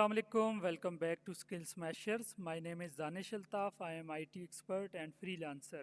Assalamu alaikum, welcome back to Skill Smashers. My name is Danish Altaf. I am IT expert and freelancer.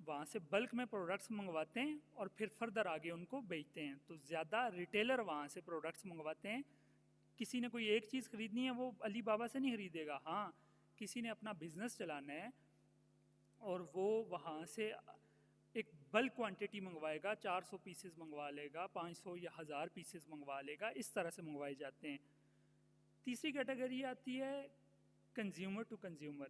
وہاں سے بلک میں products منگواتے ہیں اور پھر فردر آگے ان کو بیچتے ہیں. تو زیادہ ریٹیلر وہاں سے پروڈکٹس منگواتے ہیں. کسی نے کوئی ایک چیز خریدنی ہے وہ علی بابا سے نہیں خریدے گا. ہاں کسی نے اپنا بزنس چلانا ہے اور وہ وہاں سے ایک بلک کوانٹٹی منگوائے گا, 400 پیسز منگوا لے گا, 500 یا 1000 پیسز منگوا لے گا, اس طرح سے منگوائے جاتے ہیں. تیسری کیٹیگری آتی ہے کنزیومر ٹو کنزیومر.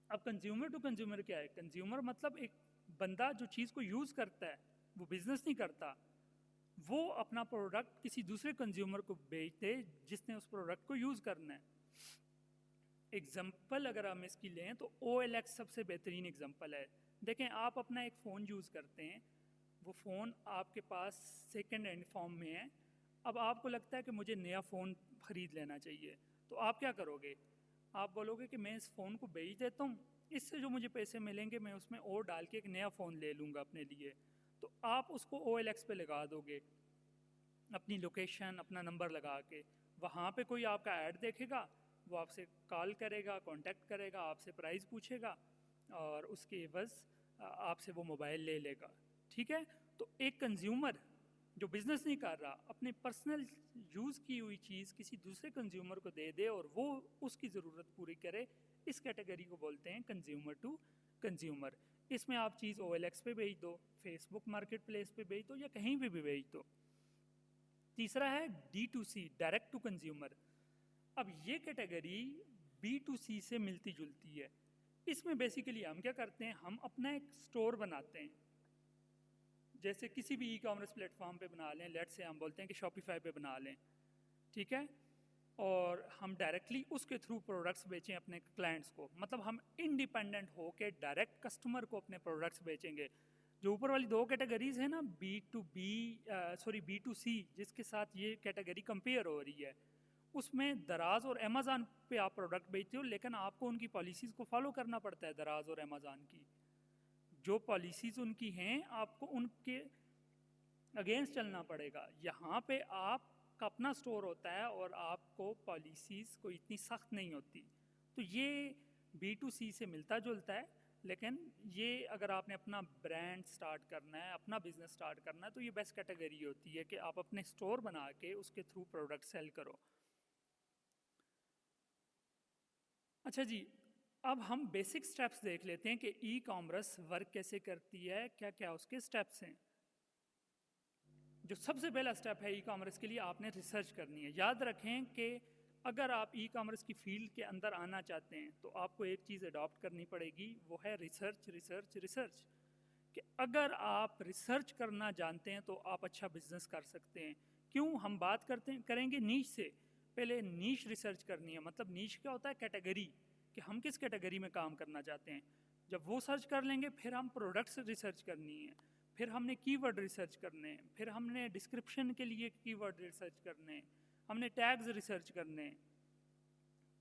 اب کنزیومر ٹو کنزیومر کیا ہے؟ کنزیومر مطلب ایک بندہ جو چیز کو یوز کرتا ہے, وہ بزنس نہیں کرتا, وہ اپنا پروڈکٹ کسی دوسرے کنزیومر کو بیچ دے جس نے اس پروڈکٹ کو یوز کرنا ہے. ایگزامپل اگر ہم اس کی لیں تو او ایل ایکس سب سے بہترین ایگزامپل ہے. دیکھیں آپ اپنا ایک فون یوز کرتے ہیں, وہ فون آپ کے پاس سیکنڈ ہینڈ فارم میں ہے. اب آپ کو لگتا ہے کہ مجھے نیا فون خرید لینا چاہیے, تو آپ کیا کرو گے؟ آپ بولو گے کہ میں اس فون کو بیچ دیتا ہوں, اس سے جو مجھے پیسے ملیں گے میں اس میں اور ڈال کے ایک نیا فون لے لوں گا اپنے لیے. تو آپ اس کو او ایل ایکس پہ لگا دو گے, اپنی لوکیشن اپنا نمبر لگا کے. وہاں پہ کوئی آپ کا ایڈ دیکھے گا, وہ آپ سے کال کرے گا, کانٹیکٹ کرے گا, آپ سے پرائز پوچھے گا اور اس کے عوض آپ سے وہ موبائل لے لے گا. ٹھیک ہے؟ تو ایک کنزیومر جو بزنس نہیں کر رہا اپنے پرسنل یوز کی ہوئی چیز کسی دوسرے کنزیومر کو دے دے اور وہ اس کی ضرورت پوری کرے, اس کیٹیگری کو بولتے ہیں کنزیومر ٹو کنزیومر. اس میں آپ چیز او ایل ایکس پہ بیچ دو, فیس بک مارکیٹ پلیس پہ بیچ دو یا کہیں بھی بیچ دو. تیسرا ہے D to C, direct to consumer. اب یہ کیٹیگری بی ٹو سی سے ملتی جلتی ہے. اس میں بیسیکلی ہم کیا کرتے ہیں, ہم اپنا ایک سٹور بناتے ہیں, جیسے کسی بھی ای کامرس پلیٹ فارم پہ بنا لیں, لیٹ سے ہم بولتے ہیں کہ شاپیفائی پہ بنا لیں. ٹھیک ہے؟ اور ہم ڈائریکٹلی اس کے تھرو پروڈکٹس بیچیں اپنے کلائنٹس کو. مطلب ہم انڈیپینڈنٹ ہو کے ڈائریکٹ کسٹمر کو اپنے پروڈکٹس بیچیں گے. جو اوپر والی دو کیٹیگریز ہیں نا, بی ٹو سی, جس کے ساتھ یہ کیٹیگری کمپیئر ہو رہی ہے, اس میں دراز اور امیزون پہ آپ پروڈکٹ بیچتے ہو, لیکن آپ کو ان کی پالیسیز کو فالو کرنا پڑتا ہے. دراز اور امیزون کی جو پالیسیز ان کی ہیں, آپ کو ان کے اگینسٹ چلنا پڑے گا. یہاں پہ آپ کا اپنا سٹور ہوتا ہے اور آپ کو پالیسیز کو اتنی سخت نہیں ہوتی. تو یہ بی ٹو سی سے ملتا جلتا ہے, لیکن یہ اگر آپ نے اپنا برانڈ سٹارٹ کرنا ہے, اپنا بزنس سٹارٹ کرنا ہے, تو یہ بیسٹ کیٹیگری ہوتی ہے کہ آپ اپنے سٹور بنا کے اس کے تھرو پروڈکٹ سیل کرو. اچھا جی, اب ہم بیسک سٹیپس دیکھ لیتے ہیں کہ ای کامرس ورک کیسے کرتی ہے, کیا کیا اس کے سٹیپس ہیں. جو سب سے پہلا سٹیپ ہے ای کامرس کے لیے, آپ نے ریسرچ کرنی ہے. یاد رکھیں کہ اگر آپ ای کامرس کی فیلڈ کے اندر آنا چاہتے ہیں تو آپ کو ایک چیز اڈاپٹ کرنی پڑے گی, وہ ہے ریسرچ ریسرچ ریسرچ. کہ اگر آپ ریسرچ کرنا جانتے ہیں تو آپ اچھا بزنس کر سکتے ہیں. کیوں؟ ہم بات کریں گے نیش سے. پہلے نیش ریسرچ کرنی ہے. مطلب نیش کیا ہوتا ہے؟ کیٹیگری, کہ ہم کس کیٹیگری میں کام کرنا چاہتے ہیں. جب وہ سرچ کر لیں گے پھر ہم پروڈکٹس ریسرچ کرنی ہے, پھر ہم نے کی ورڈ ریسرچ کرنے ہیں, پھر ہم نے ڈسکرپشن کے لیے کی ورڈ ریسرچ کرنے ہیں, ہم نے ٹیگز ریسرچ کرنے ہیں.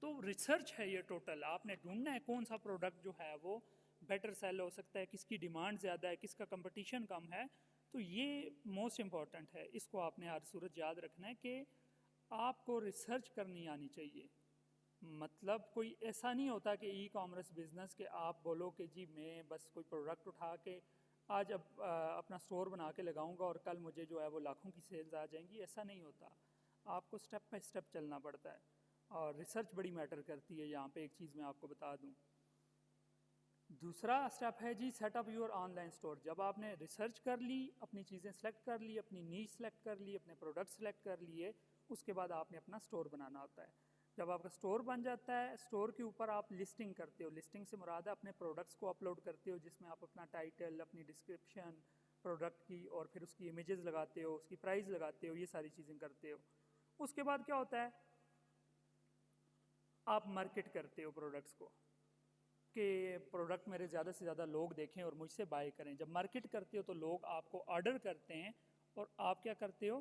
تو ریسرچ ہے یہ ٹوٹل. آپ نے ڈھونڈنا ہے کون سا پروڈکٹ جو ہے وہ بیٹر سیل ہو سکتا ہے, کس کی ڈیمانڈ زیادہ ہے, کس کا کمپٹیشن کم ہے. تو یہ موسٹ امپورٹنٹ ہے, اس کو آپ نے ہر صورت یاد رکھنا ہے کہ آپ کو ریسرچ کرنی آنی چاہیے. مطلب کوئی ایسا نہیں ہوتا کہ ای کامرس بزنس کہ آپ بولو کہ جی میں بس کوئی پروڈکٹ اٹھا کے آج اب اپنا سٹور بنا کے لگاؤں گا اور کل مجھے جو ہے وہ لاکھوں کی سیلز آ جائیں گی. ایسا نہیں ہوتا, آپ کو سٹیپ بائی سٹیپ چلنا پڑتا ہے, اور ریسرچ بڑی میٹر کرتی ہے. یہاں پہ ایک چیز میں آپ کو بتا دوں. دوسرا اسٹیپ ہے جی set up your online store. جب آپ نے ریسرچ کر لی, اپنی چیزیں سلیکٹ کر لی, اپنی نیش سلیکٹ کر لی, اپنے پروڈکٹ سلیکٹ کر لیے, اس کے بعد آپ نے اپنا اسٹور بنانا ہوتا ہے. جب آپ کا اسٹور بن جاتا ہے, اسٹور کے اوپر آپ لسٹنگ کرتے ہو. لسٹنگ سے مراد ہے اپنے پروڈکٹس کو اپلوڈ کرتے ہو, جس میں آپ اپنا ٹائٹل, اپنی ڈسکرپشن پروڈکٹ کی, اور پھر اس کی امیجز لگاتے ہو, اس کی پرائز لگاتے ہو, یہ ساری چیزیں کرتے ہو. اس کے بعد کیا ہوتا ہے, آپ مارکیٹ کرتے ہو پروڈکٹس کو, کہ پروڈکٹ میرے زیادہ سے زیادہ لوگ دیکھیں اور مجھ سے بائی کریں. جب مارکیٹ کرتے ہو تو لوگ آپ کو آرڈر کرتے ہیں, اور آپ کیا کرتے ہو,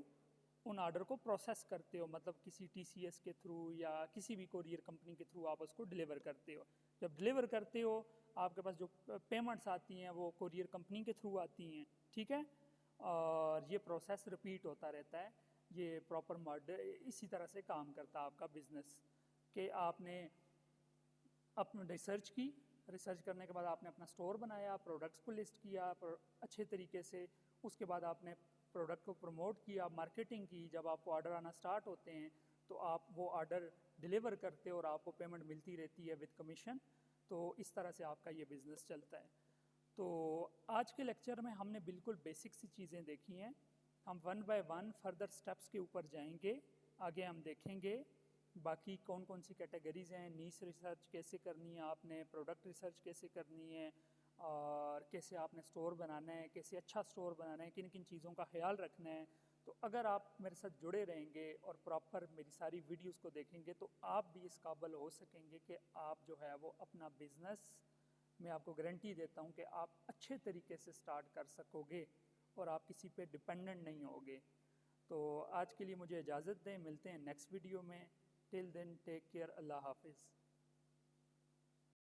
ان آرڈر کو پروسیس کرتے ہو. مطلب کسی ٹی سی ایس کے تھرو یا کسی بھی کوریئر کمپنی کے تھرو آپ اس کو ڈلیور کرتے ہو. جب ڈلیور کرتے ہو, آپ کے پاس جو پیمنٹس آتی ہیں وہ کوریئر کمپنی کے تھرو آتی ہیں. ٹھیک ہے, اور یہ پروسیس رپیٹ ہوتا رہتا ہے. یہ پراپر ماڈل اسی طرح سے کام کرتا ہے آپ کا بزنس, کہ آپ نے اپنا ریسرچ کی, ریسرچ کرنے کے بعد آپ نے اپنا اسٹور بنایا، پروڈکٹس کو لسٹ کیا اچھے طریقے سے، اس کے بعد آپ نے پروڈکٹ کو پروموٹ کیا، مارکیٹنگ کی، جب آپ کو آرڈر آنا سٹارٹ ہوتے ہیں تو آپ وہ آرڈر ڈیلیور کرتے اور آپ کو پیمنٹ ملتی رہتی ہے وتھ کمیشن. تو اس طرح سے آپ کا یہ بزنس چلتا ہے. تو آج کے لیکچر میں ہم نے بالکل بیسک سی چیزیں دیکھی ہیں. ہم one by one further steps کے اوپر جائیں گے. آگے ہم دیکھیں گے باقی کون کون سی کیٹیگریز ہیں، نیش ریسرچ کیسے کرنی ہے آپ نے، پروڈکٹ ریسرچ کیسے کرنی ہے، اور کیسے آپ نے اسٹور بنانا ہے، کیسے اچھا اسٹور بنانا ہے، کن کن چیزوں کا خیال رکھنا ہے. تو اگر آپ میرے ساتھ جڑے رہیں گے اور پراپر میری ساری ویڈیوز کو دیکھیں گے تو آپ بھی اس قابل ہو سکیں گے کہ آپ جو ہے وہ اپنا بزنس، میں آپ کو گارنٹی دیتا ہوں کہ آپ اچھے طریقے سے سٹارٹ کر سکو گے اور آپ کسی پہ ڈپینڈنٹ نہیں ہوگے. تو آج کے لیے مجھے اجازت دیں، ملتے ہیں نیکسٹ ویڈیو میں. ٹل دین ٹیک کیئر، اللہ حافظ.